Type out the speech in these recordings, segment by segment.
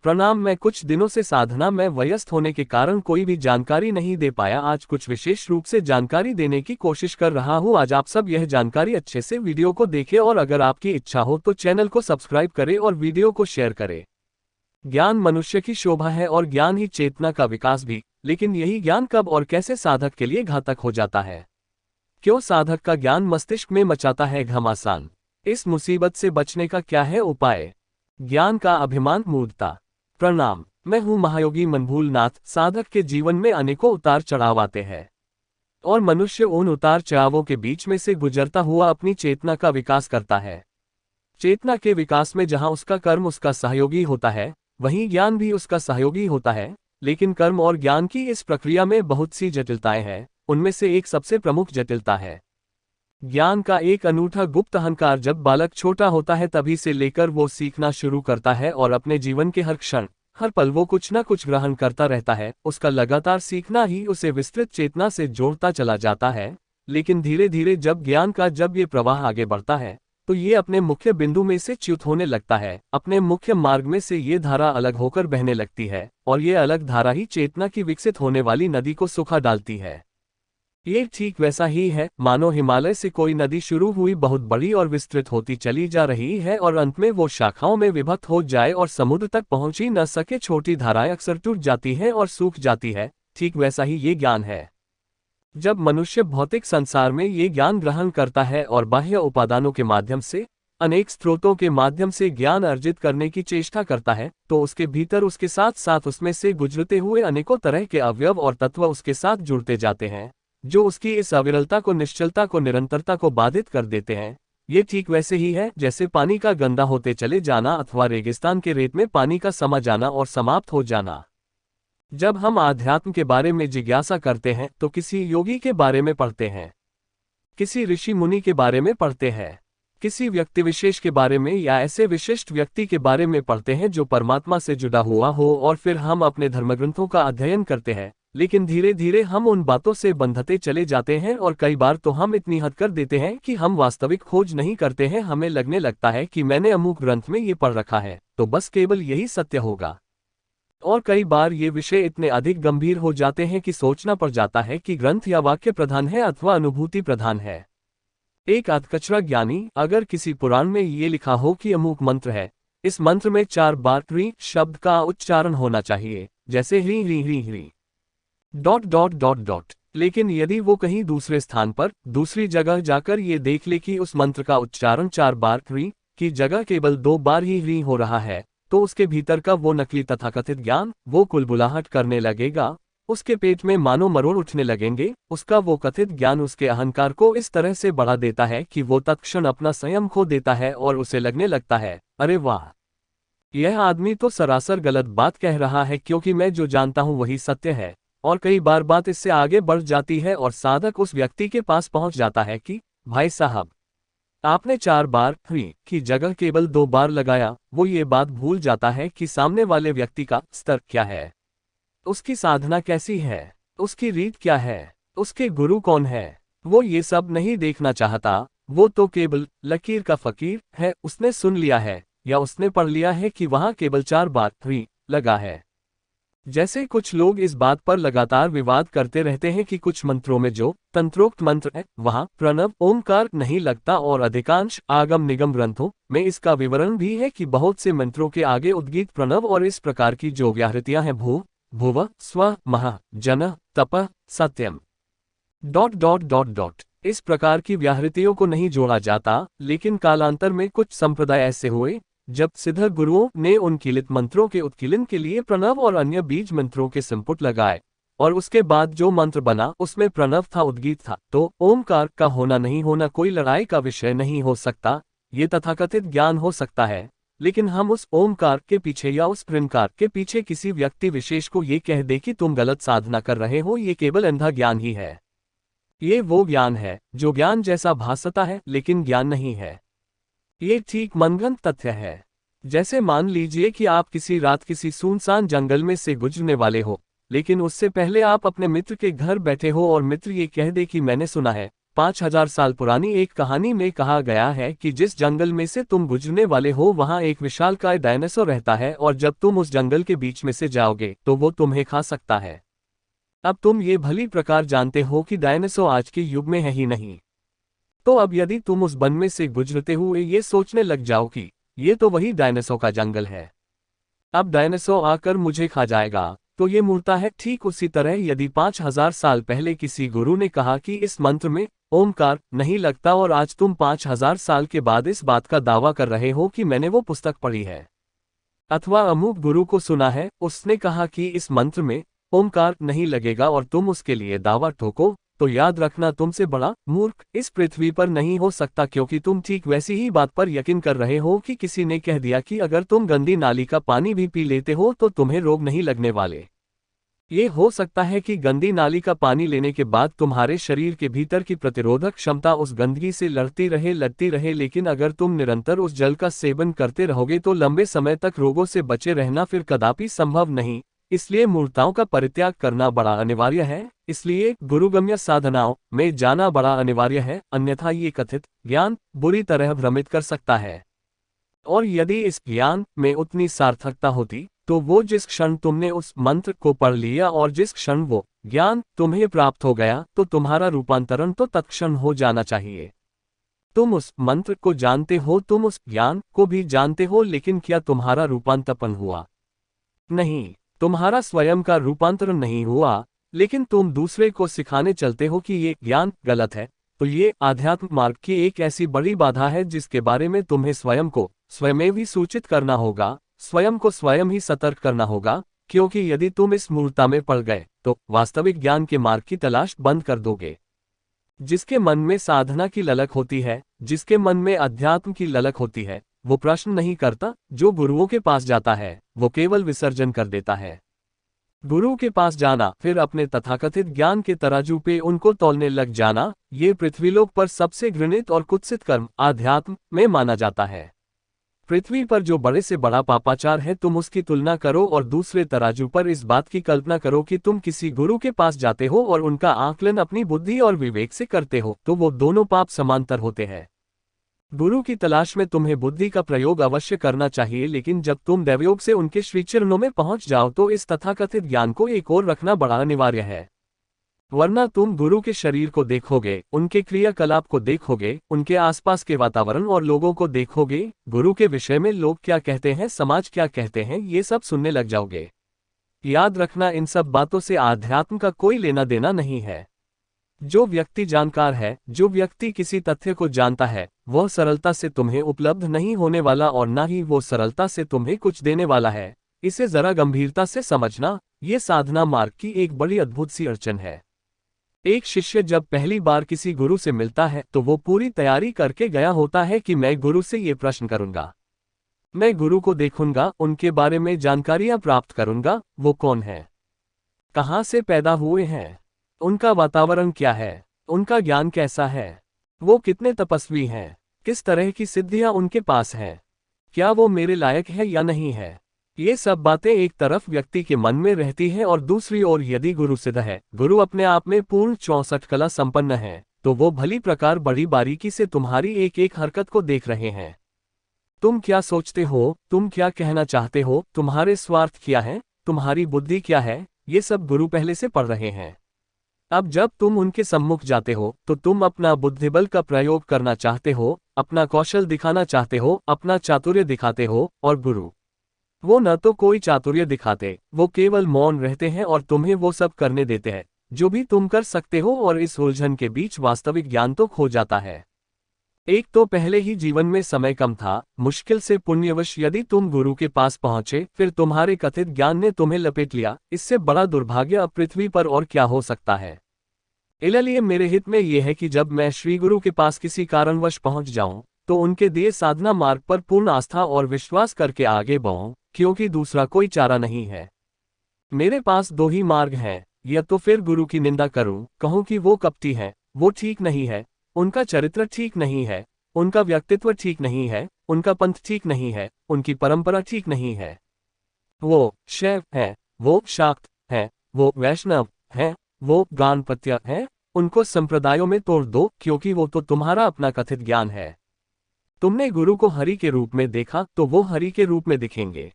प्रणाम। मैं कुछ दिनों से साधना में व्यस्त होने के कारण कोई भी जानकारी नहीं दे पाया। आज कुछ विशेष रूप से जानकारी देने की कोशिश कर रहा हूँ। आज आप सब यह जानकारी अच्छे से वीडियो को देखें और अगर आपकी इच्छा हो तो चैनल को सब्सक्राइब करें और वीडियो को शेयर करें। ज्ञान मनुष्य की शोभा है और ज्ञान ही चेतना का विकास भी, लेकिन यही ज्ञान कब और कैसे साधक के लिए घातक हो जाता है? क्यों साधक का ज्ञान मस्तिष्क में मचाता है घमासान? इस मुसीबत से बचने का क्या है उपाय? ज्ञान का अभिमान मूर्खता। प्रणाम, मैं हूं महायोगी मनभूल नाथ। साधक के जीवन में अनेकों उतार चढ़ाव आते हैं और मनुष्य उन उतार चढ़ावों के बीच में से गुजरता हुआ अपनी चेतना का विकास करता है। चेतना के विकास में जहां उसका कर्म उसका सहयोगी होता है, वहीं ज्ञान भी उसका सहयोगी होता है। लेकिन कर्म और ज्ञान की इस प्रक्रिया में बहुत सी जटिलताएं हैं। उनमें से एक सबसे प्रमुख जटिलता है ज्ञान का एक अनूठा गुप्त अहंकार। जब बालक छोटा होता है तभी से लेकर वो सीखना शुरू करता है और अपने जीवन के हर क्षण हर पल वो कुछ न कुछ ग्रहण करता रहता है। उसका लगातार सीखना ही उसे विस्तृत चेतना से जोड़ता चला जाता है। लेकिन धीरे धीरे जब ये प्रवाह आगे बढ़ता है तो ये अपने मुख्य बिंदु में से च्युत होने लगता है। अपने मुख्य मार्ग में से ये धारा अलग होकर बहने लगती है और ये अलग धारा ही चेतना की विकसित होने वाली नदी को सुखा डालती है। ये ठीक वैसा ही है मानो हिमालय से कोई नदी शुरू हुई, बहुत बड़ी और विस्तृत होती चली जा रही है और अंत में वो शाखाओं में विभक्त हो जाए और समुद्र तक पहुंच ही न सके। छोटी धाराएं अक्सर टूट जाती हैं और सूख जाती है। ठीक वैसा ही ये ज्ञान है। जब मनुष्य भौतिक संसार में ये ज्ञान ग्रहण करता है और बाह्य उपादानों के माध्यम से, अनेक स्रोतों के माध्यम से ज्ञान अर्जित करने की चेष्टा करता है, तो उसके भीतर उसके साथ साथ उसमें से गुजरते हुए अनेकों तरह के अवयव और तत्व उसके साथ जुड़ते जाते हैं, जो उसकी इस अविरलता को, निश्चलता को, निरंतरता को बाधित कर देते हैं। ये ठीक वैसे ही है जैसे पानी का गंदा होते चले जाना अथवा रेगिस्तान के रेत में पानी का समा जाना और समाप्त हो जाना। जब हम आध्यात्म के बारे में जिज्ञासा करते हैं तो किसी योगी के बारे में पढ़ते हैं, किसी ऋषि मुनि के बारे में पढ़ते हैं, किसी व्यक्ति विशेष के बारे में या ऐसे विशिष्ट व्यक्ति के बारे में पढ़ते हैं जो परमात्मा से जुड़ा हुआ हो, और फिर हम अपने धर्मग्रंथों का अध्ययन करते हैं। लेकिन धीरे धीरे हम उन बातों से बंधते चले जाते हैं और कई बार तो हम इतनी हद कर देते हैं कि हम वास्तविक खोज नहीं करते हैं। हमें लगने लगता है कि मैंने अमुक ग्रंथ में ये पढ़ रखा है तो बस केवल यही सत्य होगा। और कई बार ये विषय इतने अधिक गंभीर हो जाते हैं कि सोचना पड़ जाता है कि ग्रंथ या वाक्य प्रधान है अथवा अनुभूति प्रधान है। एक अधकचरा ज्ञानी अगर किसी पुराण में ये लिखा हो कि अमुक मंत्र है, इस मंत्र में 4 बार ह्री शब्द का उच्चारण होना चाहिए, जैसे ह्री ह्री ह्री ह्री ... लेकिन यदि वो कहीं दूसरे स्थान पर दूसरी जगह जाकर ये देख ले कि उस मंत्र का उच्चारण 4 बार ह्री की जगह केवल 2 बार ही ह्री हो रहा है, तो उसके भीतर का वो नकली तथाकथित ज्ञान वो कुलबुलाहट करने लगेगा। उसके पेट में मानो मरोड़ उठने लगेंगे। उसका वो कथित ज्ञान उसके अहंकार को इस तरह से बढ़ा देता है कि वो तत्क्षण अपना संयम खो देता है और उसे लगने लगता है, अरे वाह, यह आदमी तो सरासर गलत बात कह रहा है, क्योंकि मैं जो जानता हूँ वही सत्य है। और कई बार बात इससे आगे बढ़ जाती है और साधक उस व्यक्ति के पास पहुंच जाता है कि भाई साहब, आपने 4 बार ह्री की जगह केवल 2 बार लगाया। वो ये बात भूल जाता है कि सामने वाले व्यक्ति का स्तर क्या है, उसकी साधना कैसी है, उसकी रीत क्या है, उसके गुरु कौन है। वो ये सब नहीं देखना चाहता। वो तो केवल लकीर का फकीर है। उसने सुन लिया है या उसने पढ़ लिया है कि वहां केवल 4 बार ह्री लगा है। जैसे कुछ लोग इस बात पर लगातार विवाद करते रहते हैं कि कुछ मंत्रों में जो तंत्रोक्त मंत्र है वहां प्रणव ओमकार नहीं लगता, और अधिकांश आगम निगम ग्रंथों में इसका विवरण भी है कि बहुत से मंत्रों के आगे उद्गीत प्रणव और इस प्रकार की जो व्याहृतियां हैं भू भुव स्व महा जन तप सत्यम ... इस प्रकार की व्याहृतियों को नहीं जोड़ा जाता। लेकिन कालांतर में कुछ संप्रदाय ऐसे हुए जब सिद्ध गुरुओं ने उन किलित मंत्रों के उत्कीलन के लिए प्रणव और अन्य बीज मंत्रों के संपुट लगाए, और उसके बाद जो मंत्र बना उसमें प्रणव था, उद्गीत था, तो ओमकार का होना नहीं होना कोई लड़ाई का विषय नहीं हो सकता। ये तथाकथित ज्ञान हो सकता है, लेकिन हम उस ओमकार के पीछे या उस प्रणकार के पीछे किसी व्यक्ति विशेष को ये कह दे कि तुम गलत साधना कर रहे हो, ये केवल अंधा ज्ञान ही है। ये वो ज्ञान है जो ज्ञान जैसा भासता है लेकिन ज्ञान नहीं है। ये ठीक मनगढ़ंत तथ्य है। जैसे मान लीजिए कि आप किसी रात किसी सुनसान जंगल में से गुजरने वाले हो, लेकिन उससे पहले आप अपने मित्र के घर बैठे हो और मित्र ये कह दे कि मैंने सुना है 5000 साल पुरानी एक कहानी में कहा गया है कि जिस जंगल में से तुम गुजरने वाले हो वहां एक विशालकाय डायनासोर रहता है और जब तुम उस जंगल के बीच में से जाओगे तो वो तुम्हें खा सकता है। अब तुम ये भली प्रकार जानते हो कि डायनासोर आज के युग में है ही नहीं। तो अब यदि तुम उस वन में से गुजरते हुए ये सोचने लग जाओ कि ये तो वही डायनासोर का जंगल है, अब डायनासोर आकर मुझे खा जाएगा, तो ये मूर्ता है। ठीक उसी तरह यदि 5000 साल पहले किसी गुरु ने कहा कि इस मंत्र में ओमकार नहीं लगता और आज तुम 5000 साल के बाद इस बात का दावा कर रहे हो कि मैंने वो पुस्तक पढ़ी है, अथवा अमुक गुरु को सुना है, उसने कहा कि इस मंत्र में ओमकार नहीं लगेगा और तुम उसके लिए दावा ठोको, तो याद रखना तुमसे बड़ा मूर्ख इस पृथ्वी पर नहीं हो सकता, क्योंकि तुम ठीक वैसी ही बात पर यकीन कर रहे हो कि किसी ने कह दिया कि अगर तुम गंदी नाली का पानी भी पी लेते हो तो तुम्हें रोग नहीं लगने वाले। ये हो सकता है कि गंदी नाली का पानी लेने के बाद तुम्हारे शरीर के भीतर की प्रतिरोधक क्षमता उस गंदगी से लड़ती रहे, लेकिन अगर तुम निरंतर उस जल का सेवन करते रहोगे तो लंबे समय तक रोगों से बचे रहना फिर कदापि संभव नहीं। इसलिए मूर्ताओं का परित्याग करना बड़ा अनिवार्य है, इसलिए गुरुगम्य साधनाओं में जाना बड़ा अनिवार्य है, अन्यथा ये कथित ज्ञान बुरी तरह भ्रमित कर सकता है। और यदि इस ज्ञान में उतनी सार्थकता होती तो वो जिस क्षण तुमने उस मंत्र को पढ़ लिया और जिस क्षण वो ज्ञान तुम्हें प्राप्त हो गया तो तुम्हारा रूपांतरण तो तत्क्षण हो जाना चाहिए। तुम उस मंत्र को जानते हो, तुम उस ज्ञान को भी जानते हो, लेकिन क्या तुम्हारा रूपांतरण हुआ? नहीं, तुम्हारा स्वयं का रूपांतरण नहीं हुआ, लेकिन तुम दूसरे को सिखाने चलते हो कि ये ज्ञान गलत है। तो ये आध्यात्म मार्ग की एक ऐसी बड़ी बाधा है जिसके बारे में तुम्हें स्वयं को स्वयं ही सूचित करना होगा, स्वयं को स्वयं ही सतर्क करना होगा, क्योंकि यदि तुम इस मूर्ता में पड़ गए तो वास्तविक ज्ञान के मार्ग की तलाश बंद कर दोगे। जिसके मन में साधना की ललक होती है, जिसके मन में अध्यात्म की ललक होती है, वो प्रश्न नहीं करता। जो गुरुओं के पास जाता है वो केवल विसर्जन कर देता है। गुरु के पास जाना, फिर अपने तथाकथित ज्ञान के तराजू पे उनको तौलने लग जाना, ये पृथ्वीलोक पर सबसे घृणित और कुत्सित कर्म आध्यात्म में माना जाता है। पृथ्वी पर जो बड़े से बड़ा पापाचार है, तुम उसकी तुलना करो और दूसरे तराजू पर इस बात की कल्पना करो कि तुम किसी गुरु के पास जाते हो और उनका आकलन अपनी बुद्धि और विवेक से करते हो, तो वो दोनों पाप समांतर होते हैं। गुरु की तलाश में तुम्हें बुद्धि का प्रयोग अवश्य करना चाहिए, लेकिन जब तुम दैवयोग से उनके श्रीचरणों में पहुंच जाओ तो इस तथाकथित ज्ञान को एक ओर रखना बड़ा अनिवार्य है। वरना तुम गुरु के शरीर को देखोगे, उनके क्रियाकलाप को देखोगे, उनके आसपास के वातावरण और लोगों को देखोगे, गुरु के विषय में लोग क्या कहते हैं, समाज क्या कहते हैं, ये सब सुनने लग जाओगे। याद रखना, इन सब बातों से आध्यात्म का कोई लेना देना नहीं है। जो व्यक्ति जानकार है, जो व्यक्ति किसी तथ्य को जानता है, वह सरलता से तुम्हें उपलब्ध नहीं होने वाला और ना ही वो सरलता से तुम्हें कुछ देने वाला है। इसे जरा गंभीरता से समझना, ये साधना मार्ग की एक बड़ी अद्भुत सी अड़चन है। एक शिष्य जब पहली बार किसी गुरु से मिलता है तो वो पूरी तैयारी करके गया होता है कि मैं गुरु से ये प्रश्न करूंगा, मैं गुरु को देखूंगा, उनके बारे में जानकारियां प्राप्त करूंगा, वो कौन है, कहाँ से पैदा हुए हैं, उनका वातावरण क्या है, उनका ज्ञान कैसा है, वो कितने तपस्वी हैं, किस तरह की सिद्धियां उनके पास हैं, क्या वो मेरे लायक है या नहीं है। ये सब बातें एक तरफ व्यक्ति के मन में रहती है और दूसरी ओर यदि गुरु सिद्ध है, गुरु अपने आप में पूर्ण 64 कला संपन्न है, तो वो भली प्रकार बड़ी बारीकी से तुम्हारी एक एक हरकत को देख रहे हैं। तुम क्या सोचते हो, तुम क्या कहना चाहते हो, तुम्हारे स्वार्थ क्या है, तुम्हारी बुद्धि क्या है, ये सब गुरु पहले से पढ़ रहे हैं। अब जब तुम उनके सम्मुख जाते हो तो तुम अपना बुद्धिबल का प्रयोग करना चाहते हो, अपना कौशल दिखाना चाहते हो, अपना चातुर्य दिखाते हो, और गुरु वो न तो कोई चातुर्य दिखाते, वो केवल मौन रहते हैं और तुम्हें वो सब करने देते हैं जो भी तुम कर सकते हो, और इस उलझन के बीच वास्तविक ज्ञान तो खो जाता है। एक तो पहले ही जीवन में समय कम था, मुश्किल से पुण्यवश यदि तुम गुरु के पास पहुंचे, फिर तुम्हारे कथित ज्ञान ने तुम्हें लपेट लिया, इससे बड़ा दुर्भाग्य अब पृथ्वी पर और क्या हो सकता है। इसलिए मेरे हित में यह है कि जब मैं श्री गुरु के पास किसी कारणवश पहुंच जाऊं तो उनके दिए साधना मार्ग पर पूर्ण आस्था और विश्वास करके आगे बढ़ूं, क्योंकि दूसरा कोई चारा नहीं है। मेरे पास दो ही मार्ग हैं, या तो फिर गुरु की निंदा करूं, कहूं कि वो कपटी है, वो ठीक नहीं है, उनका चरित्र ठीक नहीं है, उनका व्यक्तित्व ठीक नहीं है, उनका पंथ ठीक नहीं है, उनकी परंपरा ठीक नहीं है, वो शैव है, वो शाक्त है, वो वैष्णव है, वो गानपत्य है, उनको संप्रदायों में तोड़ दो, क्योंकि वो तो तुम्हारा अपना कथित ज्ञान है। तुमने गुरु को हरि के रूप में देखा तो वो हरि के रूप में दिखेंगे।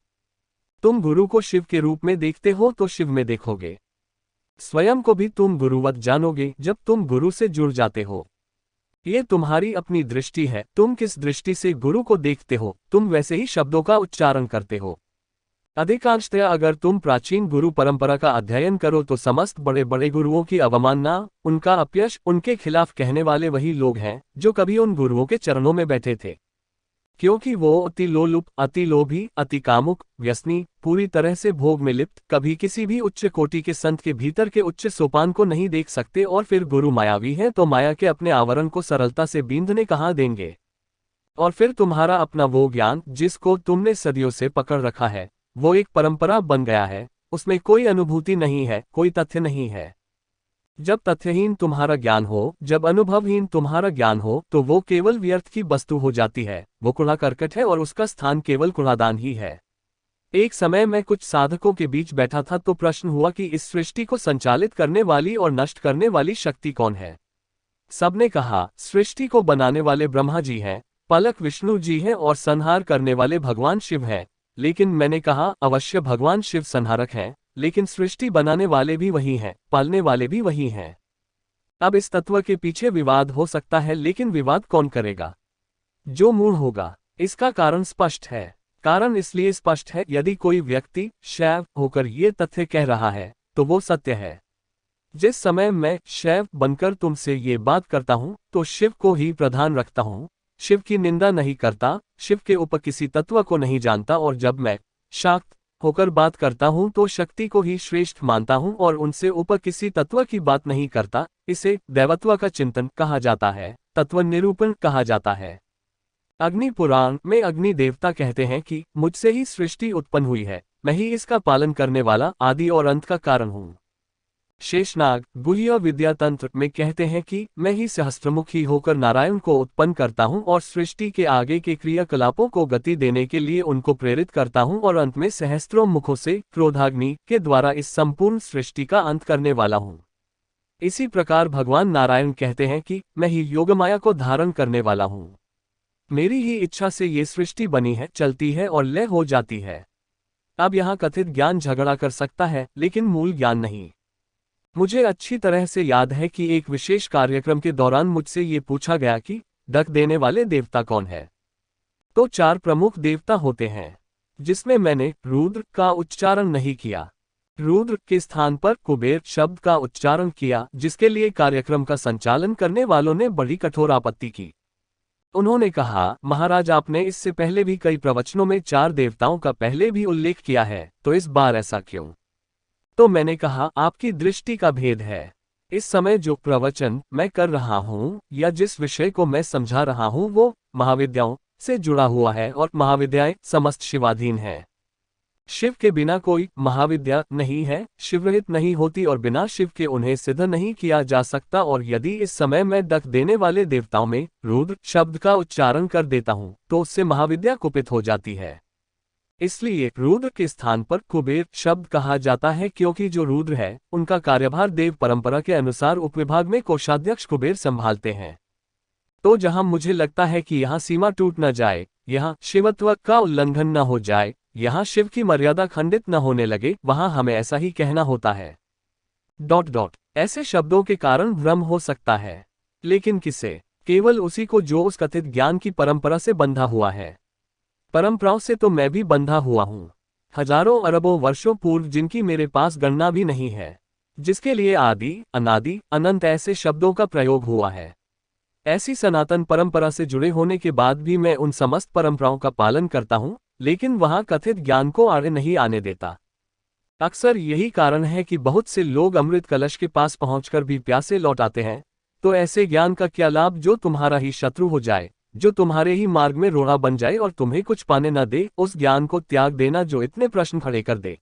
तुम गुरु को शिव के रूप में देखते हो तो शिव में देखोगे। स्वयं को भी तुम गुरुवत जानोगे जब तुम गुरु से जुड़ जाते हो। ये तुम्हारी अपनी दृष्टि है, तुम किस दृष्टि से गुरु को देखते हो, तुम वैसे ही शब्दों का उच्चारण करते हो। अधिकांशतया अगर तुम प्राचीन गुरु परंपरा का अध्ययन करो तो समस्त बड़े बड़े गुरुओं की अवमानना, उनका अपयश, उनके खिलाफ कहने वाले वही लोग हैं जो कभी उन गुरुओं के चरणों में बैठे थे, क्योंकि वो अति लोलुप, अति लोभी, अति कामुक, व्यसनी, पूरी तरह से भोग में लिप्त, कभी किसी भी उच्च कोटि के संत के भीतर के उच्च सोपान को नहीं देख सकते। और फिर गुरु मायावी हैं तो माया के अपने आवरण को सरलता से बींधने कहाँ देंगे। और फिर तुम्हारा अपना वो ज्ञान जिसको तुमने सदियों से पकड़ रखा है, वो एक परंपरा बन गया है, उसमें कोई अनुभूति नहीं है, कोई तथ्य नहीं है। जब तथ्यहीन तुम्हारा ज्ञान हो, जब अनुभवहीन तुम्हारा ज्ञान हो, तो वो केवल व्यर्थ की वस्तु हो जाती है, वो कूड़ा करकट है और उसका स्थान केवल कूड़ादान ही है। एक समय मैं कुछ साधकों के बीच बैठा था तो प्रश्न हुआ कि इस सृष्टि को संचालित करने वाली और नष्ट करने वाली शक्ति कौन है। सबने कहा सृष्टि को बनाने वाले ब्रह्मा जी हैं, पालक विष्णु जी हैं और संहार करने वाले भगवान शिव हैं। लेकिन मैंने कहा अवश्य भगवान शिव संहारक हैं, लेकिन सृष्टि बनाने वाले भी वही हैं, पालने वाले भी वही हैं। अब इस तत्व के पीछे विवाद हो सकता है, लेकिन विवाद कौन करेगा? जो मूढ़ होगा। इसका कारण स्पष्ट है। कारण इसलिए स्पष्ट है, यदि कोई व्यक्ति शैव होकर ये तथ्य कह रहा है तो वो सत्य है। जिस समय मैं शैव बनकर तुमसे ये बात करता हूँ तो शिव को ही प्रधान रखता हूँ, शिव की निंदा नहीं करता, शिव के ऊपर किसी तत्व को नहीं जानता। और जब मैं शाक्त होकर बात करता हूं तो शक्ति को ही श्रेष्ठ मानता हूं और उनसे ऊपर किसी तत्व की बात नहीं करता। इसे दैवत्व का चिंतन कहा जाता है, तत्व निरूपण कहा जाता है। अग्नि पुराण में अग्नि देवता कहते हैं कि मुझसे ही सृष्टि उत्पन्न हुई है, मैं ही इसका पालन करने वाला आदि और अंत का कारण हूं। शेषनाग गुह्य विद्या तंत्र में कहते हैं कि मैं ही सहस्त्रमुखी होकर नारायण को उत्पन्न करता हूं और सृष्टि के आगे के क्रियाकलापों को गति देने के लिए उनको प्रेरित करता हूं और अंत में सहस्त्रों मुखों से क्रोधाग्नि के द्वारा इस संपूर्ण सृष्टि का अंत करने वाला हूं। इसी प्रकार भगवान नारायण कहते हैं कि मैं ही योगमाया को धारण करने वाला हूं। मेरी ही इच्छा से ये सृष्टि बनी है, चलती है और लय हो जाती है। अब यहाँ कथित ज्ञान झगड़ा कर सकता है, लेकिन मूल ज्ञान नहीं। मुझे अच्छी तरह से याद है कि एक विशेष कार्यक्रम के दौरान मुझसे ये पूछा गया कि ढक देने वाले देवता कौन है। तो 4 प्रमुख देवता होते हैं, जिसमें मैंने रुद्र का उच्चारण नहीं किया। रुद्र के स्थान पर कुबेर शब्द का उच्चारण किया, जिसके लिए कार्यक्रम का संचालन करने वालों ने बड़ी कठोर आपत्ति की। उन्होंने कहा, महाराज आपने इससे पहले भी कई प्रवचनों में 4 देवताओं का पहले भी उल्लेख किया है, तो इस बार ऐसा क्यों? तो मैंने कहा, आपकी दृष्टि का भेद है। इस समय जो प्रवचन मैं कर रहा हूँ या जिस विषय को मैं समझा रहा हूँ वो महाविद्याओं से जुड़ा हुआ है और महाविद्याएं समस्त शिवाधीन हैं। शिव के बिना कोई महाविद्या नहीं है, शिवरहित नहीं होती और बिना शिव के उन्हें सिद्ध नहीं किया जा सकता। और यदि इस समय मैं ढक देने वाले देवताओं में रुद्र शब्द का उच्चारण कर देता हूँ तो उससे महाविद्या कुपित हो जाती है। इसलिए रुद्र के स्थान पर कुबेर शब्द कहा जाता है, क्योंकि जो रुद्र है उनका कार्यभार देव परंपरा के अनुसार उपविभाग में कोषाध्यक्ष कुबेर संभालते हैं। तो जहां मुझे लगता है कि यहाँ सीमा टूट न जाए, यहाँ शिवत्व का उल्लंघन न हो जाए, यहाँ शिव की मर्यादा खंडित न होने लगे, वहां हमें ऐसा ही कहना होता है। ... ऐसे शब्दों के कारण भ्रम हो सकता है, लेकिन किसे? केवल उसी को जो उस कथित ज्ञान की परंपरा से बंधा हुआ है। परंपराओं से तो मैं भी बंधा हुआ हूँ, हजारों अरबों वर्षों पूर्व, जिनकी मेरे पास गणना भी नहीं है, जिसके लिए आदि अनादि अनंत ऐसे शब्दों का प्रयोग हुआ है। ऐसी सनातन परंपरा से जुड़े होने के बाद भी मैं उन समस्त परंपराओं का पालन करता हूँ, लेकिन वहां कथित ज्ञान को आड़े नहीं आने देता। अक्सर यही कारण है कि बहुत से लोग अमृत कलश के पास पहुंचकर भी प्यासे लौट आते हैं। तो ऐसे ज्ञान का क्या लाभ जो तुम्हारा ही शत्रु हो जाए, जो तुम्हारे ही मार्ग में रोड़ा बन जाए और तुम्हें कुछ पाने न दे। उस ज्ञान को त्याग देना जो इतने प्रश्न खड़े कर दे,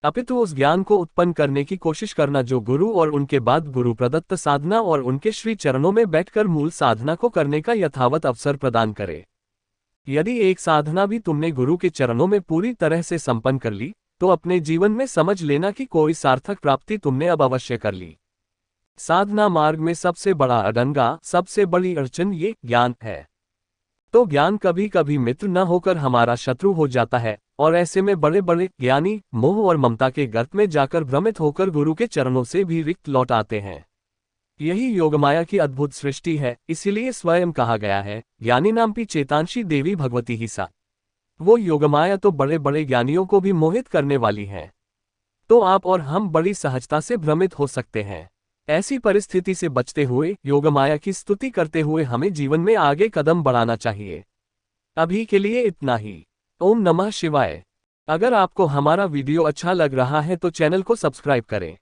अपितु उस ज्ञान को उत्पन्न करने की कोशिश करना जो गुरु और उनके बाद गुरु प्रदत्त साधना और उनके श्री चरणों में बैठकर मूल साधना को करने का यथावत अवसर प्रदान करे। यदि एक साधना भी तुमने गुरु के चरणों में पूरी तरह से संपन्न कर ली, तो अपने जीवन में समझ लेना कि कोई सार्थक प्राप्ति तुमने अब अवश्य कर ली। साधना मार्ग में सबसे बड़ा अडंगा, सबसे बड़ी अड़चन ये ज्ञान है। तो ज्ञान कभी कभी मित्र न होकर हमारा शत्रु हो जाता है, और ऐसे में बड़े बड़े ज्ञानी मोह और ममता के गर्त में जाकर भ्रमित होकर गुरु के चरणों से भी रिक्त लौट आते हैं। यही योगमाया की अद्भुत सृष्टि है, इसीलिए स्वयं कहा गया है, ज्ञानी नाम्पी चेतांशी देवी भगवती ही सा। वो योगमाया तो बड़े बड़े ज्ञानियों को भी मोहित करने वाली है। तो आप और हम बड़ी सहजता से भ्रमित हो सकते हैं। ऐसी परिस्थिति से बचते हुए योगमाया की स्तुति करते हुए हमें जीवन में आगे कदम बढ़ाना चाहिए। अभी के लिए इतना ही। ओम नमः शिवाय। अगर आपको हमारा वीडियो अच्छा लग रहा है तो चैनल को सब्सक्राइब करें।